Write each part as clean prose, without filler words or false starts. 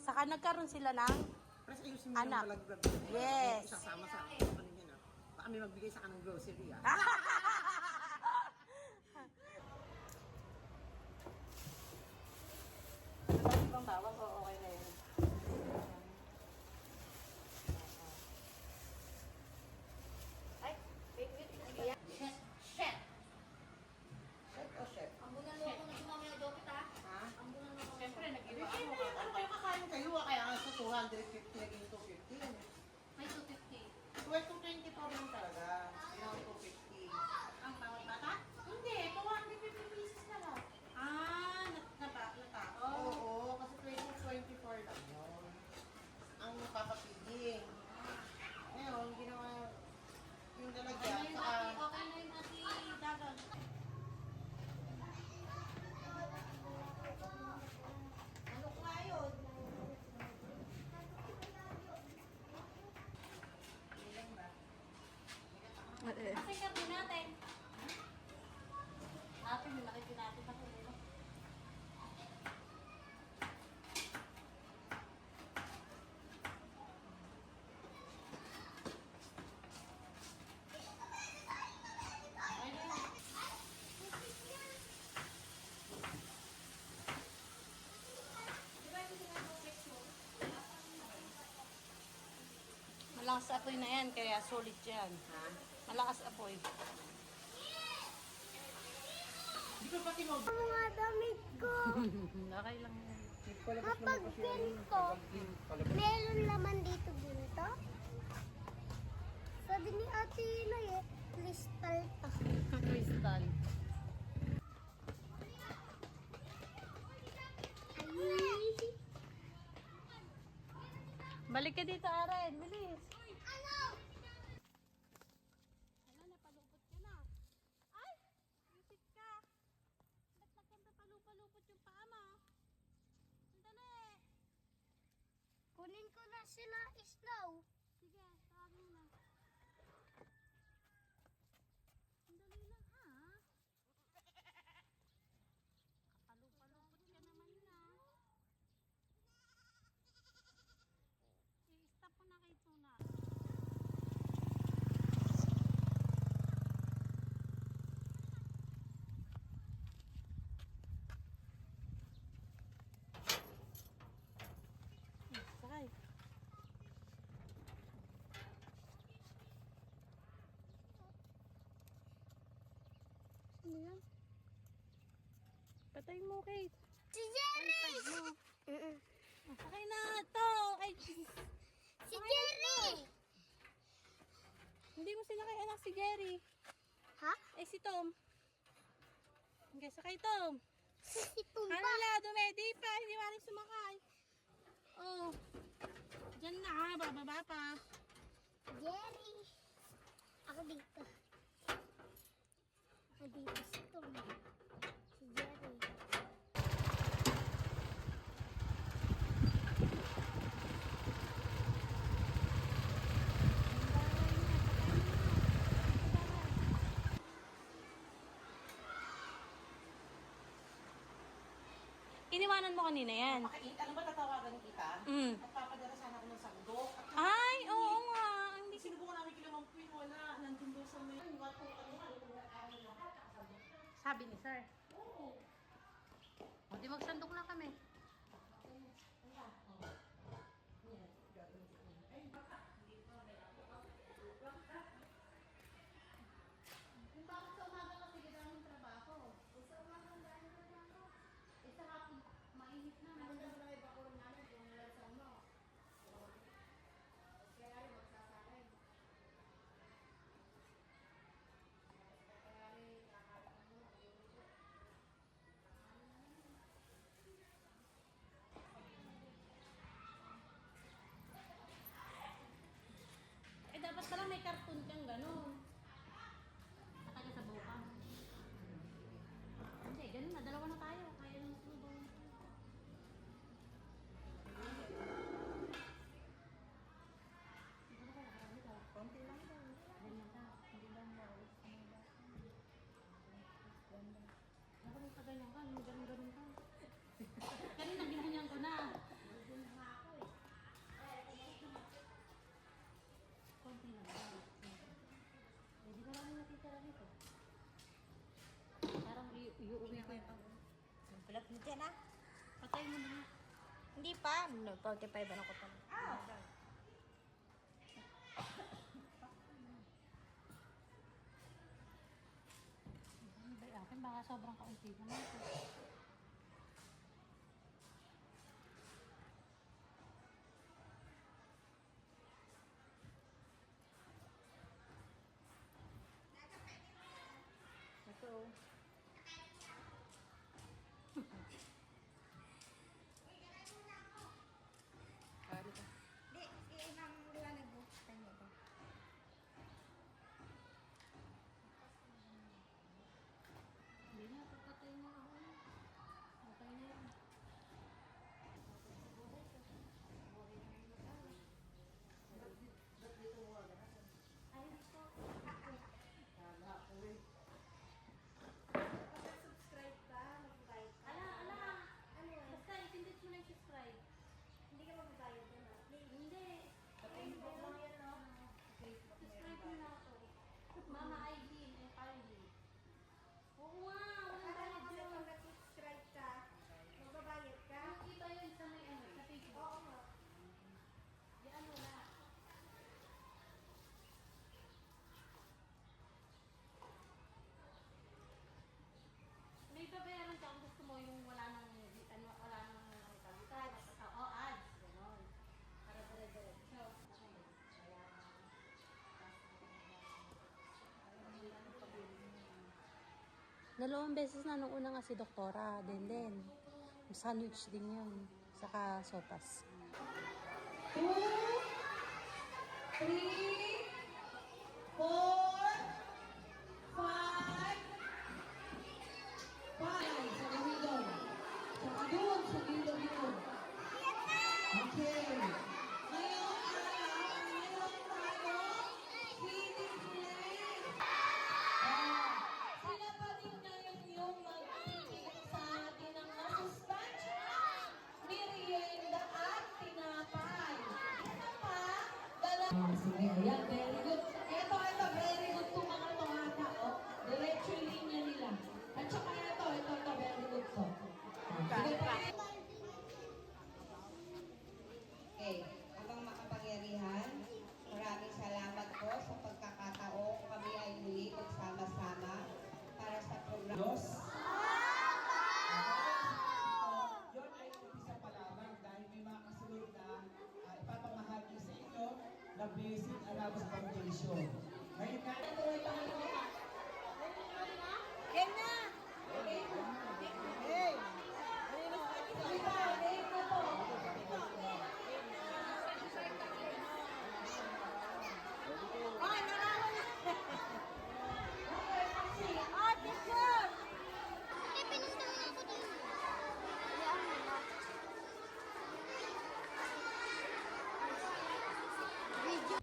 Saka nagkaroon sila ng Press ayusin mo yung anak. malaglag. Yes. Sasama sa ano niya na. Baka may magbigay sa kanang grocery ah. Ibang bawang, okay na yun. Ay, wait. Shit. Chef o chef? Ang bulan mo ako na sumamaya dokit ha? Ha? Ang bulan mo ako. Siyempre, nag-iba Ano ako. ano kayo kakain kayo? Kaya nga sa 250 naging 250. May 250. 12 to 24 lang talaga. Yun ang 250. Ang bawat bata? Hindi, 250 pieces na lang. Ah, natao. Oo, kasi 24 lang yun. Ang papapiging. Ngayon, ginawa yung Okay na lalagyan. yun, Saka, ate. Okay na yun, ate. Dagan. Ano ko nga yun? Kasi karni natin. Natin, yung nakiti natin ako. Ay, na yun. Malakas apoy na yan, kaya solid yan. ha? Malakas apoy. Di ba pati mo? Mga damit ko. Okay lang yan. Kapag ganito, meron laman dito ginto. Sabi ni Ate Inoy crystal to. Crystal. Ay. Balik ka dito, Aren. Bilis. Ano? Ano, napalupot ka na. Ay! Isip ka. Ba't nagkapalupalupot yung paa mo? Sandali. Kunin ko na sila snow. Sige, tawagin mo na. Sandali lang, ha? Kapalupalupot ka naman na. I-stop mo na kay Tuna. Sakay. Ano yan? Patay mo, Kate. Si Jerry! Patay mo. Sakay na to. Ay, Si Jerry! hindi mo sinakay anak si Jerry. Ha? Eh, si Tom. Okay, sakay Tom. Si Tumba. Hala, dumedi pa. Hindi maring sumakay. Oh. Diyan na, ha. Bababa pa. Jerry. Ako dito. Ako dito si Tom. Si Jerry. Iniwanan mo kanina yan. Alam ba tatawagan kita? Mm. Magpapadala sana ako ng sandok. At Ay, oo nga. Hindi sinubukan namin kilamang pin, wala. Nandun doon sa may... sabi ni sir. O, di magsandok lang kami. Kung bakit sa umaga kasi gano'n yung trabaho? Sa umaga ang dahil na trabaho. Sa hapon, mainit na. Maganda na iba ko namin kung nalang sa ano. Kaya rin magsasakin. Kaya rin kakaroon mo. pa. No, 45 ano ko pa. Akin baka sobrang kaunti naman ito. Ito. Kari ka. Di, ma'am, wala nag-book time ito. Hindi na, papatay na ako. Okay na yun. Subscribe ka, mag-buy ka. Ano eh? Basta itindit mo na yung subscribe. Hindi ka mag-buy doon ah. Hindi. Facebook lang yan, no? Subscribe mo na ako. Mama Aileen and Carly. Oo nga, walang Akala ko bayad kasi yun. pag nag-subscribe ka, magbabayad ka. Yung iba yun sa may ano, sa Facebook. Oo nga. Di ano na. May babayaran ka kung gusto mo yung wala nang ano, wala nang ads. Oo, ads. Ganon. Para dire-diretso. Dalawang beses na nung una nga si Doktora, din. Sandwich din yun. Saka sopas. 2, 3, 4, 5. 5 sa gilid. Saka doon sa gilid yun. Okay. Ngayon tayo, feeding plate. Sila pa din ngayon yung magbibigay sa atin ng masustansya, merienda at tinapay. Isa pa, sige, ayan, very good. Ito, very good itong mga tohata, oh. Diretso yung linya nila. At saka ito, very good to. Sige pa. Okay, abang makapangyarihan, maraming salamat po sa pagkakataong kami ay muli magsama-sama para sa programa. Diyos. Yun ay umpisa pa lamang dahil may mga kasunod na ipapamahagi sa inyo na Blessing Alabas Foundation. Ngayon nga, Tuloy pa kayo. Game na! Sige pa, game na po. Ay, narawan na! Ah, teacher! Eh, pinuntahan ako doon. Yan, wala. Video.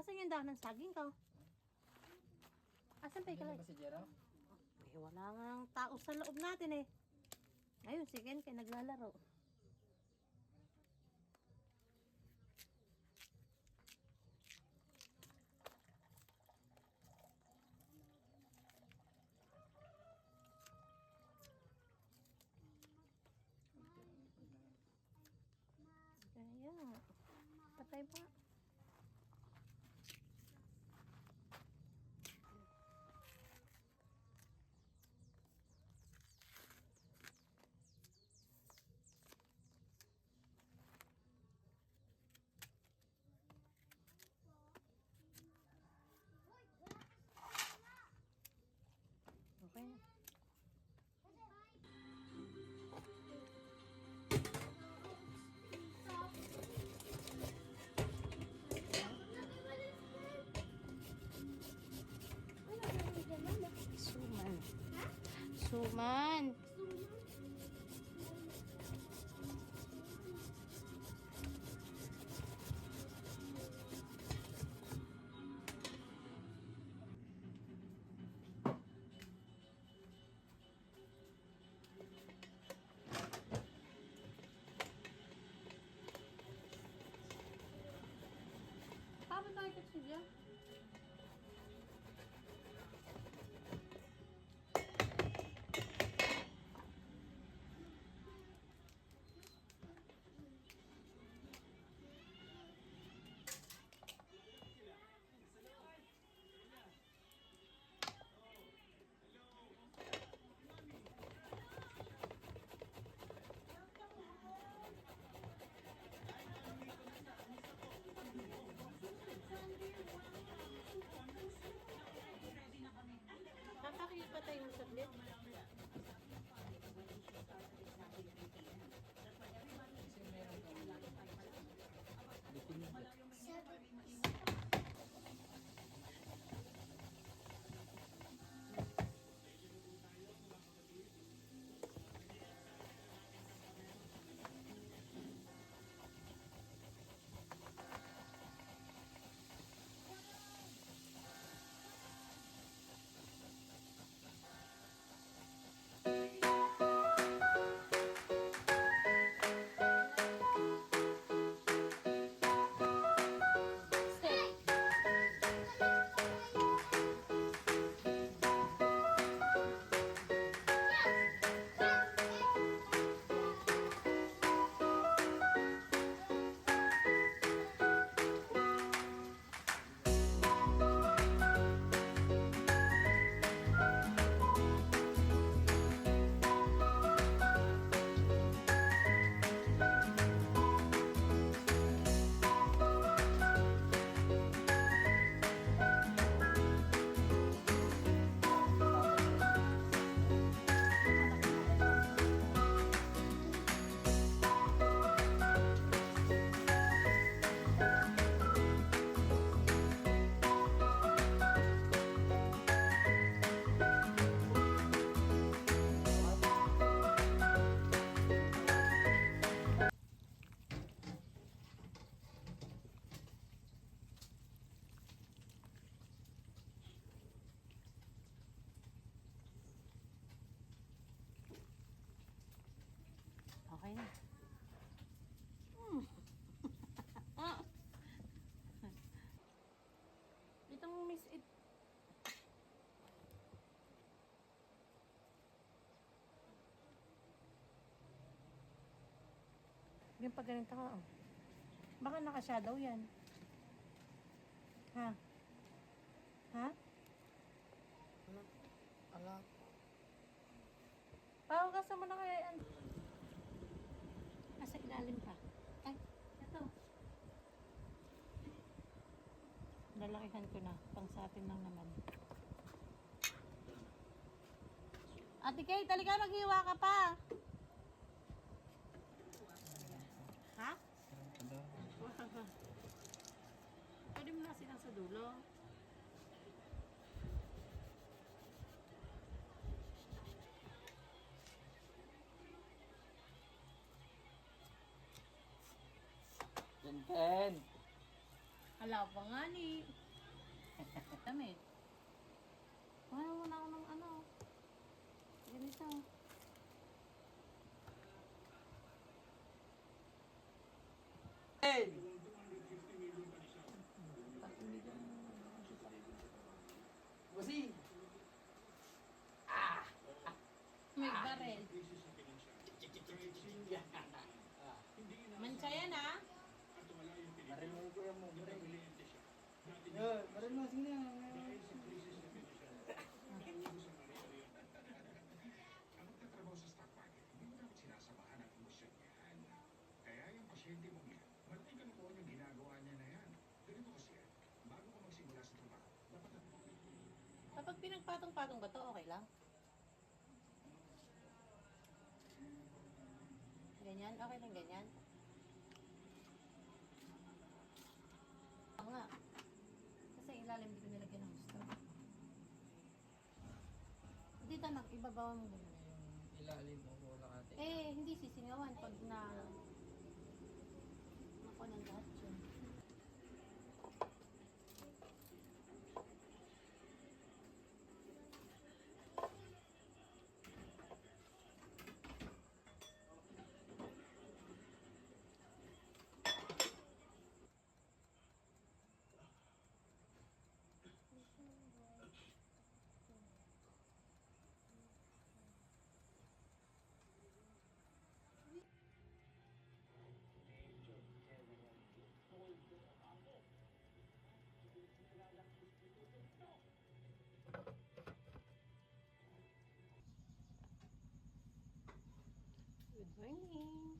Asan yung dahon ng saging ko? Asan pa ikalay? Ba si Jero? Eh, wala nga ang tao sa loob natin eh. Ayun, si Ken kay naglalaro. Kaya, patay pa. Okay na. Suman. Suman. Paano tayo kasi dyan? Kakakit pa tayo ng saglit. Okay na. Itong Miss It. Yung pag ganito ka, oh. Baka naka-shadow yan. Ha? Ha? Ala. Pahugasan mo na kaya. Nasa ilalim pa. Ay, ito. Lalakihan ko na. Pang sa atin lang naman. Ate Kay, talika maghiwa ka pa. Ha? Pwede mo na silang sa dulo. Ken. Hala pa nga ni. Pag pinagpatong-patong ba to, okay lang? Ganyan? Okay lang ganyan? Oo nga. Kasi ilalim di ko nilagyan ng gusto. Dito na, ibabawa mo muna. Ilalim mo lang ate. Eh, hindi sisingawan pag na... Ako ng lahat yun. Good morning!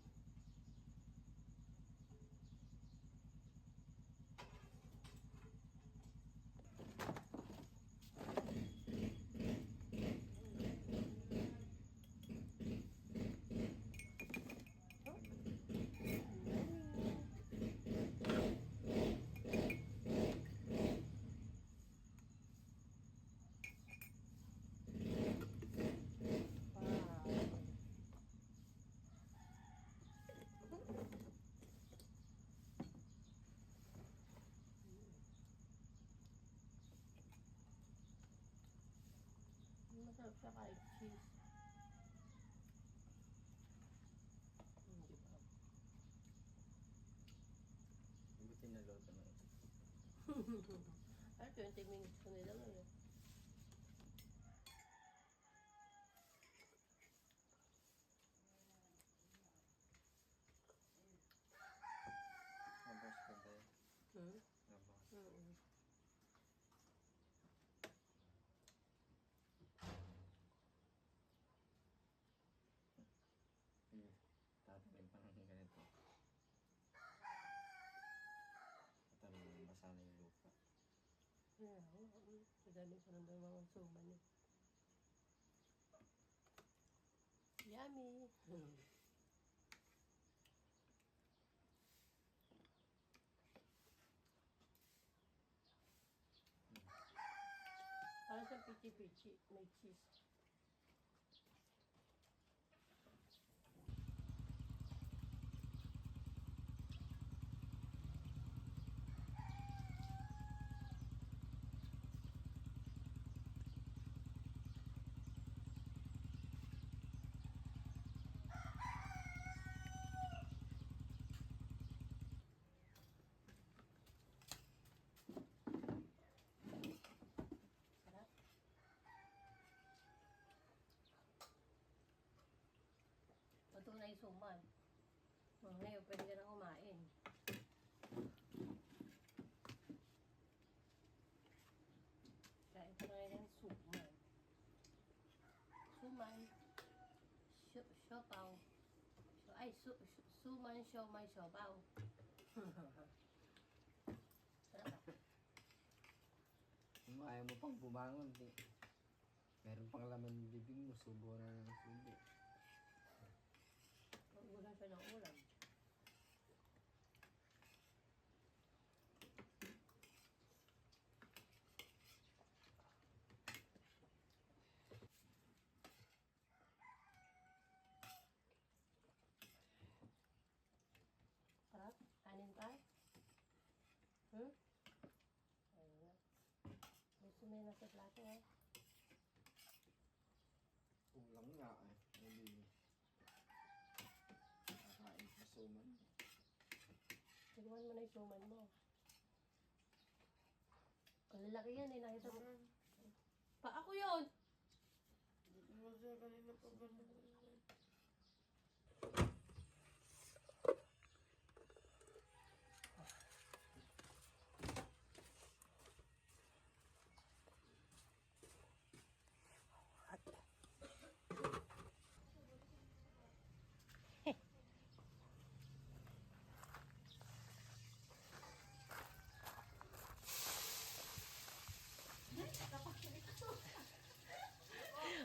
Masarap siya kahit cheese. Hindi ba? Buti na loto na ito. Ay, 20 minutes ko nila ngayon. Mabos ka tayo. Mabos. Tatalim pa ng ganito. Tatalim, basa na yung lupa. Madami ko nang daw mga suman eh. Yummy! Parang sa pichi-pichi, may cheese. Sarap. Ito na yung suman. Ngayon, pwede ka na kumain. Kain ko na ngayon ng suman. Suman. Siopaw. Suman, siomay, siopaw. Sarap. Kung ayaw mo pang bumangon, di. Meron pang laman yung bibig mo, subo na ng subo. Ulam siya ng ulam. Sarap? Kanin pa? Ayun na. Gusto mo yun nasa plato eh. Ulam nga eh. Hindi. Kakain sa suman. Tignan mo na yung suman mo. Ang lalaki yan eh. Nakita mo. Pa ako yun!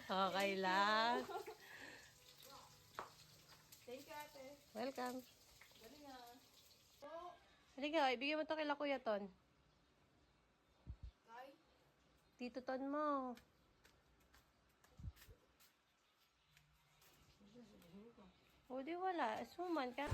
Okay lang. Thank you, ate. Welcome. Galing ah. Halika, ibigay mo to kila Kuya Ton. Kay? Tito Ton mo. O di wala. Suman ka.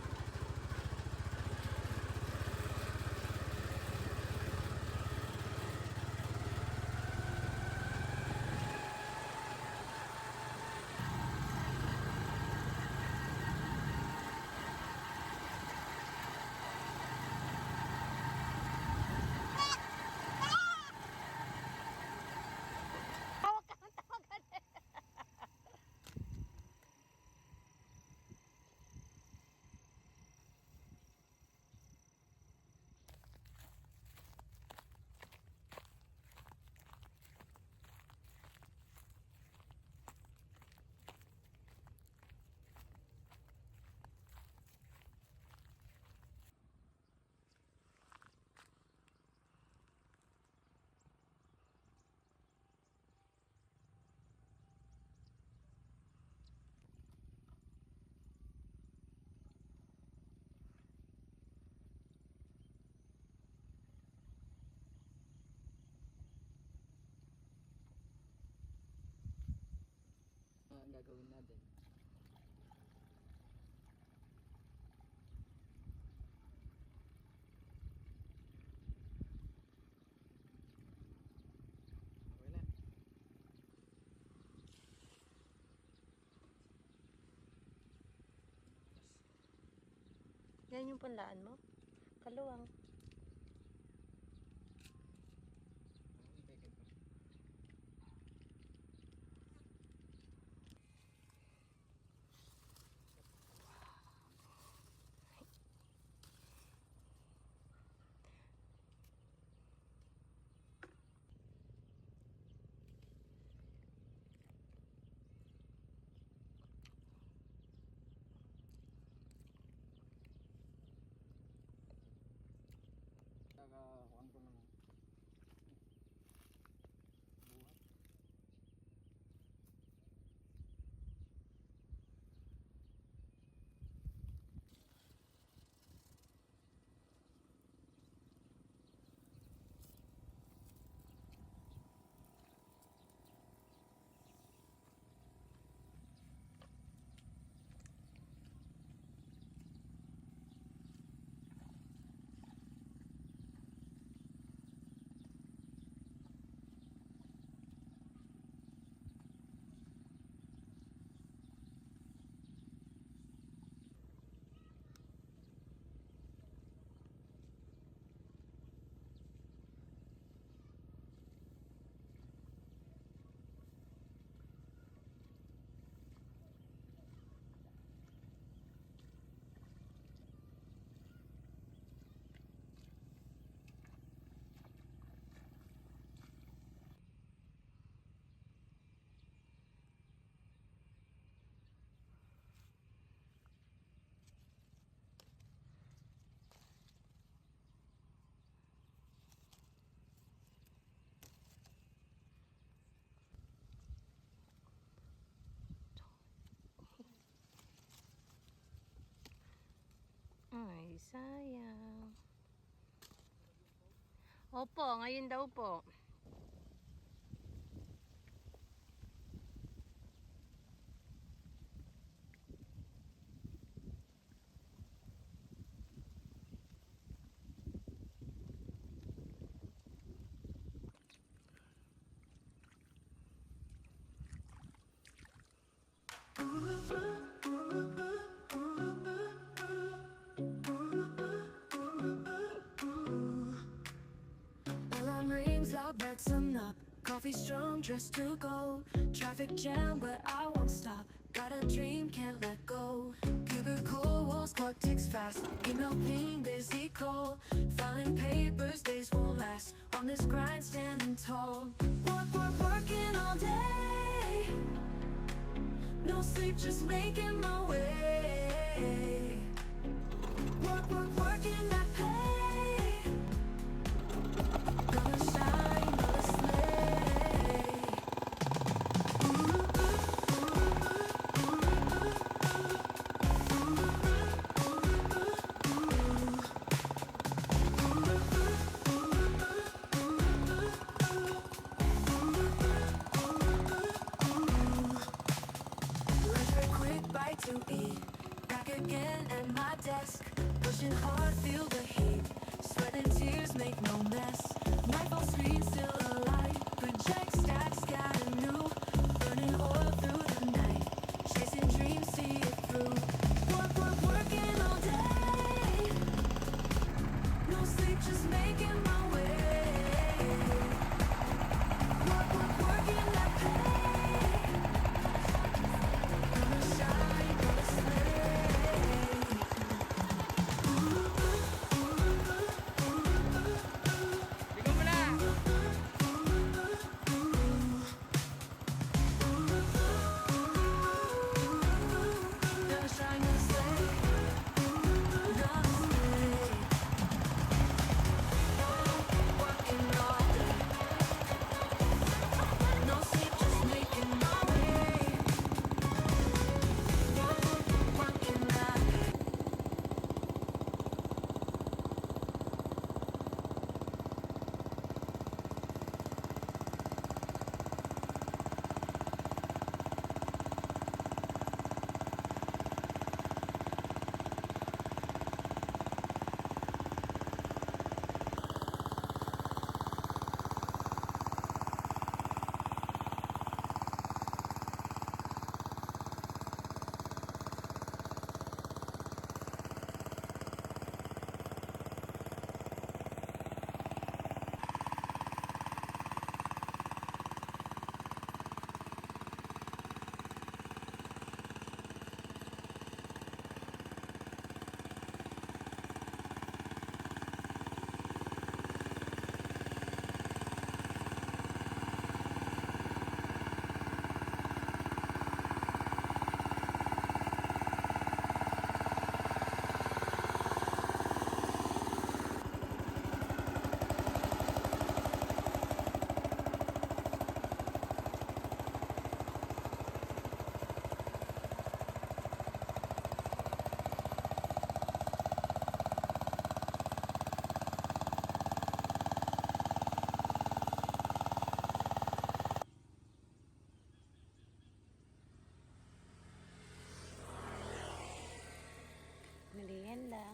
Ang gagawin natin. Okay na. Yan yung panlaan mo? Kaluwang. Kakakuan ko ng buhat. Ay, sayang. Opo, ngayon daw po. Alarm rings, I'll Betson up. Coffee strong, dressed to go. Traffic jam, but I won't stop. Got a dream, can't let go. Cubicle walls, clock ticks fast. Email ping, busy call. Filing papers, days won't last. On this grind, standing tall. Working all day. No sleep, just making my way. Working that pay. Gonna shine, gonna slay. Ooh, ooh. to eat. Back again at my desk, pushing hard, feel the heat. Sweat and tears make no mess. My phone screen still alight. Project stacks, got a new. Burning oil through the night. Chasing dreams, see it through. Working all day. No sleep, just making my way. Working that pay. Gonna shine, gonna slay. Tingnan mo na! Gonna shine, gonna slay. Gonna slay. Working all day. No sleep, just making my way. Working that pay. Merienda.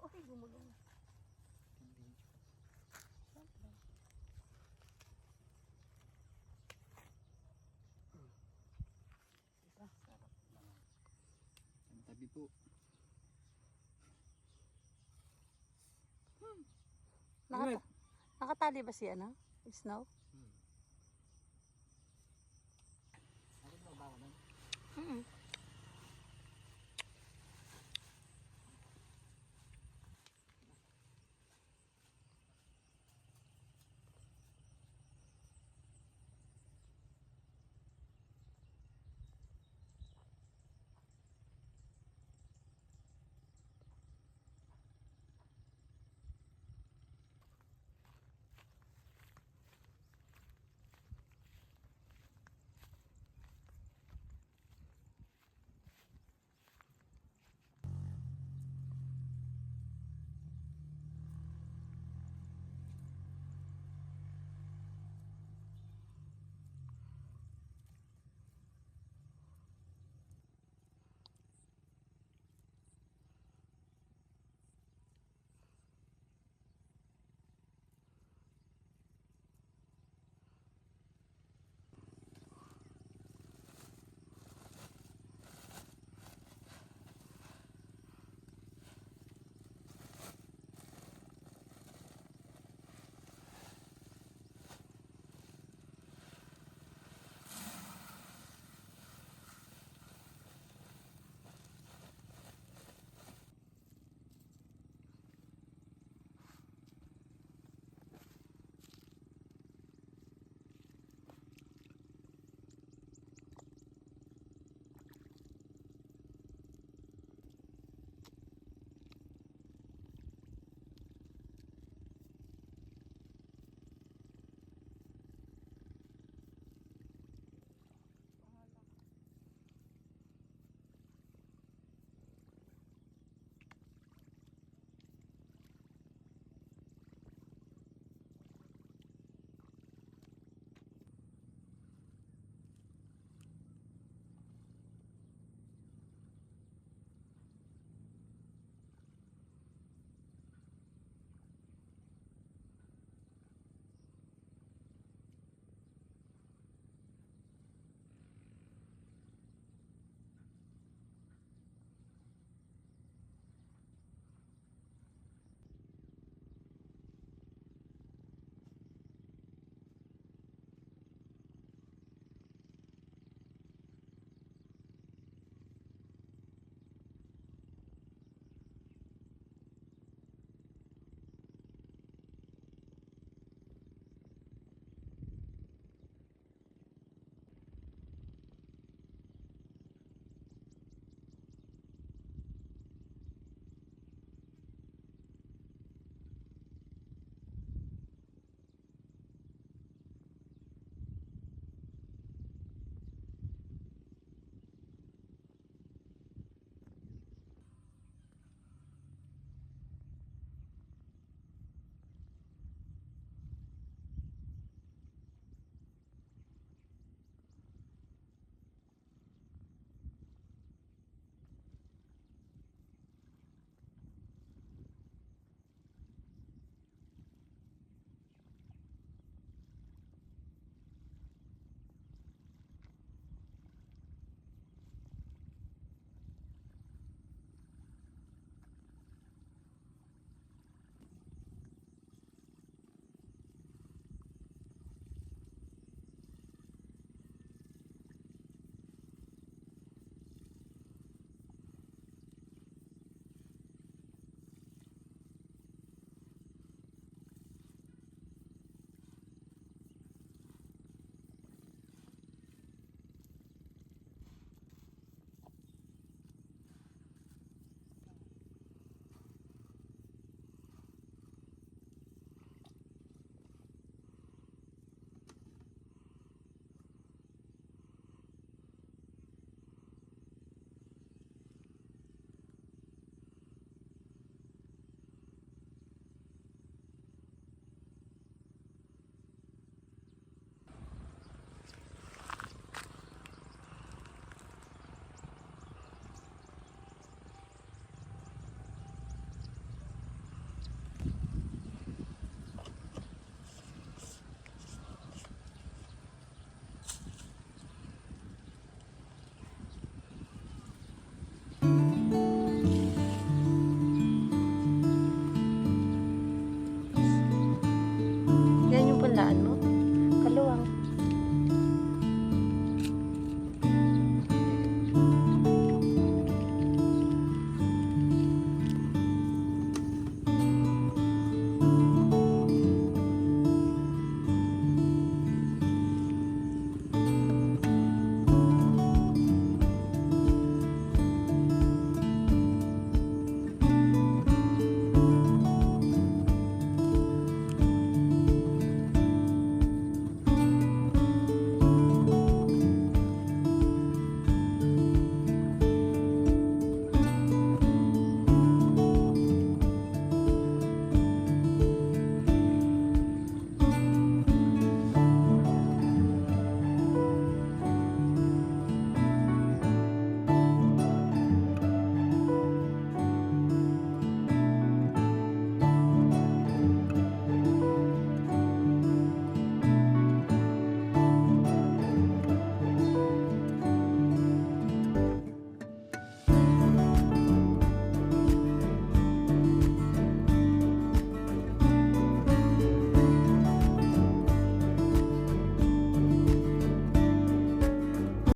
Okay, gumagana. Ang tabi po. Nakatali ba si ano? Snow? Ano ba ba? Mm-mm.